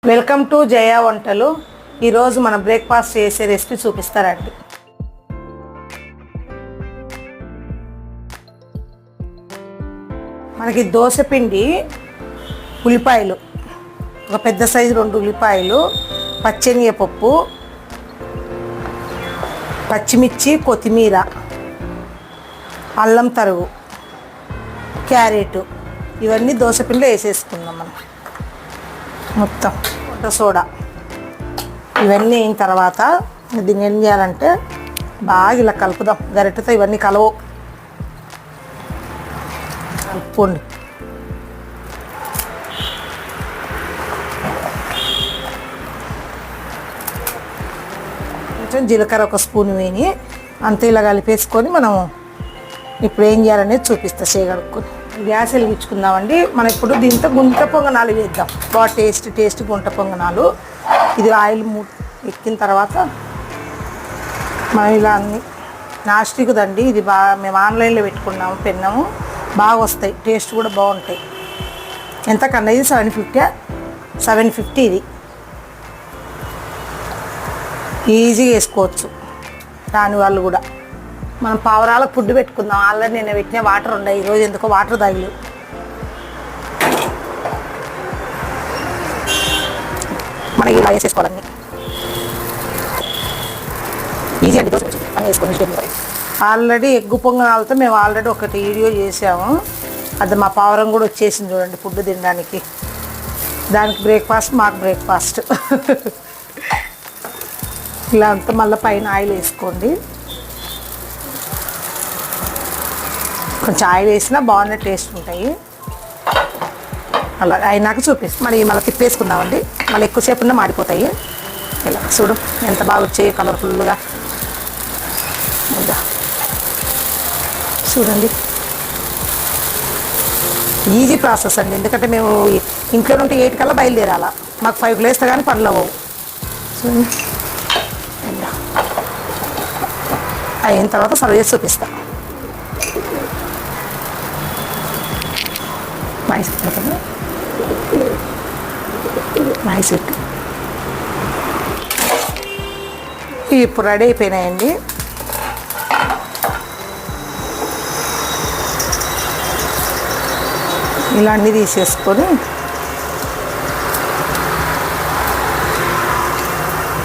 Welcome to జయ వంటలు. ఈరోజు మనం బ్రేక్ఫాస్ట్ చేసే రెసిపీ చూపిస్తారండి. మనకి దోశ పిండి, ఉల్లిపాయలు, ఒక పెద్ద సైజు 2 ఉల్లిపాయలు, పచ్చెనగపప్పు, పచ్చిమిర్చి, కొత్తిమీర, అల్లం తరుగు, క్యారెట్, ఇవన్నీ దోశ పిండిలో వేసేసుకుందాం. మనం మొత్తం వంట సోడా ఇవన్నీ అయిన తర్వాత దీన్ని ఏం చేయాలంటే బాగా ఇలా కలుపుదాం. గరిటెతో ఇవన్నీ కలుపుకోండి. కొంచెం జీలకర్ర ఒక స్పూన్ వేని అంతే ఇలా కలిపేసుకొని మనము ఇప్పుడు ఏం చేయాలనేది చూపిస్తా. చేయగలుగుకొని గ్యాస్ వెలిగించుకుందామండి. మనం ఇప్పుడు దీంతో గుంట పొంగనాలు వేద్దాం. బాగా టేస్ట్ గుంట పొంగనాలు. ఇది ఆయిల్ ఎక్కిన తర్వాత మనం ఇలా అన్ని నాస్టిక్దండి. ఇది బాగా మేము ఆన్లైన్లో పెట్టుకున్నాము, పెన్నాము, బాగా వస్తాయి, టేస్ట్ కూడా బాగుంటాయి. ఎంత కన్నా ఇది 750 ఇది ఈజీగా వేసుకోవచ్చు రాని వాళ్ళు కూడా. మనం పావురాలకు ఫుడ్ పెట్టుకుందాం. ఆల్రెడీ నేను పెట్టిన వాటర్ ఉన్నాయి, ఈరోజు ఎందుకో వాటర్ తాగలేవు. మనకి ఇలా వేసేసుకోవాలన్నీ ఈజీ అండి. అని వేసుకొని ఆల్రెడీ ఎగ్గు పొంగనాలతో మేము ఆల్రెడీ ఒకటి వీడియో చేసాము. అది మా పావురం కూడా వచ్చేసింది చూడండి ఫుడ్ తినడానికి. దానికి బ్రేక్ఫాస్ట్, మాకు బ్రేక్ఫాస్ట్. ఇలా అంతా మళ్ళీ పైన ఆయిల్ వేసుకోండి. కొంచెం ఆయిల్ వేసినా బాగుండే టేస్ట్ ఉంటాయి. అలా అయినాక చూపిస్తాం. మళ్ళీ తిప్పేసుకుందామండి. మళ్ళీ ఎక్కువసేపు ఉన్నా మాడిపోతాయి. ఇలా చూడు ఎంత బాగా వచ్చాయి కలర్ఫుల్గా. చూడండి ఈజీ ప్రాసెస్ అండి. ఎందుకంటే మేము ఇంట్లో నుండి 8 కల్లా బయలుదేరాలా. మాకు 5 లేస్తే కానీ పనులు అవ్వవు. చూడండి అయిన తర్వాత సర్వ్ చేసి చూపిస్తా. ఇప్పుడు రెడీ అయిపోయినాయండి. ఇలా అన్నీ తీసేసుకొని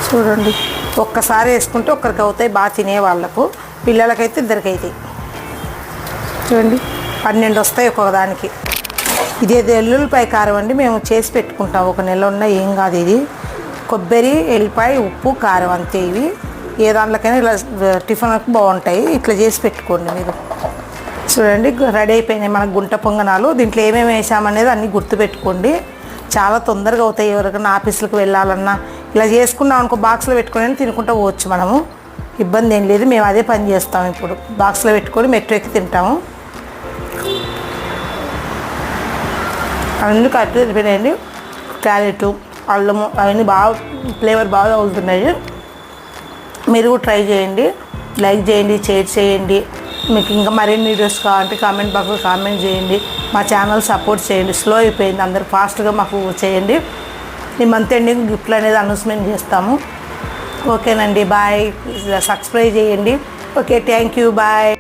చూడండి. ఒక్కసారి వేసుకుంటే ఒక్కరికి అవుతాయి, బాగా తినే వాళ్ళకు. పిల్లలకైతే 2 అవుతాయి. చూడండి 12 వస్తాయి ఒక్కొక్కదానికి. ఇది ఎల్లుల్లిపాయ కారం అండి. మేము చేసి పెట్టుకుంటాం, 1 నెల ఉన్నా ఏం కాదు. ఇది కొబ్బరి, ఎల్లిపాయ, ఉప్పు, కారం అంతే. ఇవి ఏ దాంట్లోకైనా ఇలా టిఫిన్లకు బాగుంటాయి. ఇట్లా చేసి పెట్టుకోండి మీరు. చూడండి రెడీ అయిపోయినాయి మన గుంట పొంగనాలు. దీంట్లో ఏమేమి వేసామనేది అన్నీ గుర్తుపెట్టుకోండి. చాలా తొందరగా అవుతాయి. ఎవరికైనా ఆఫీసులకు వెళ్ళాలన్నా ఇలా చేసుకున్నాం అనుకో, బాక్స్లో పెట్టుకొని తినుకుంటూ పోవచ్చు మనము. ఇబ్బంది ఏం లేదు. మేము అదే పని చేస్తాము. ఇప్పుడు బాక్స్లో పెట్టుకొని మెట్రో ఎక్కి తింటాము. అవన్నీ కరెక్ట్ తిరిగిపోయినాయండి. క్యారెట్, అల్లము అవన్నీ బాగా ఫ్లేవర్ బాగా అవుతున్నాయి. మీరు కూడా ట్రై చేయండి, లైక్ చేయండి, షేర్ చేయండి. మీకు ఇంకా మరిన్ని వీడియోస్ కావాలంటే కామెంట్ బాక్స్లో కామెంట్ చేయండి. మా ఛానల్ సపోర్ట్ చేయండి. స్లో అయిపోయింది, అందరు ఫాస్ట్గా మాకు చేయండి. ఈ మంత్ ఎండింగ్ గిఫ్ట్లు అనేది అనౌన్స్మెంట్ చేస్తాము. ఓకేనండి, బాయ్. సబ్స్క్రైబ్ చేయండి. Okay, thank you, bye.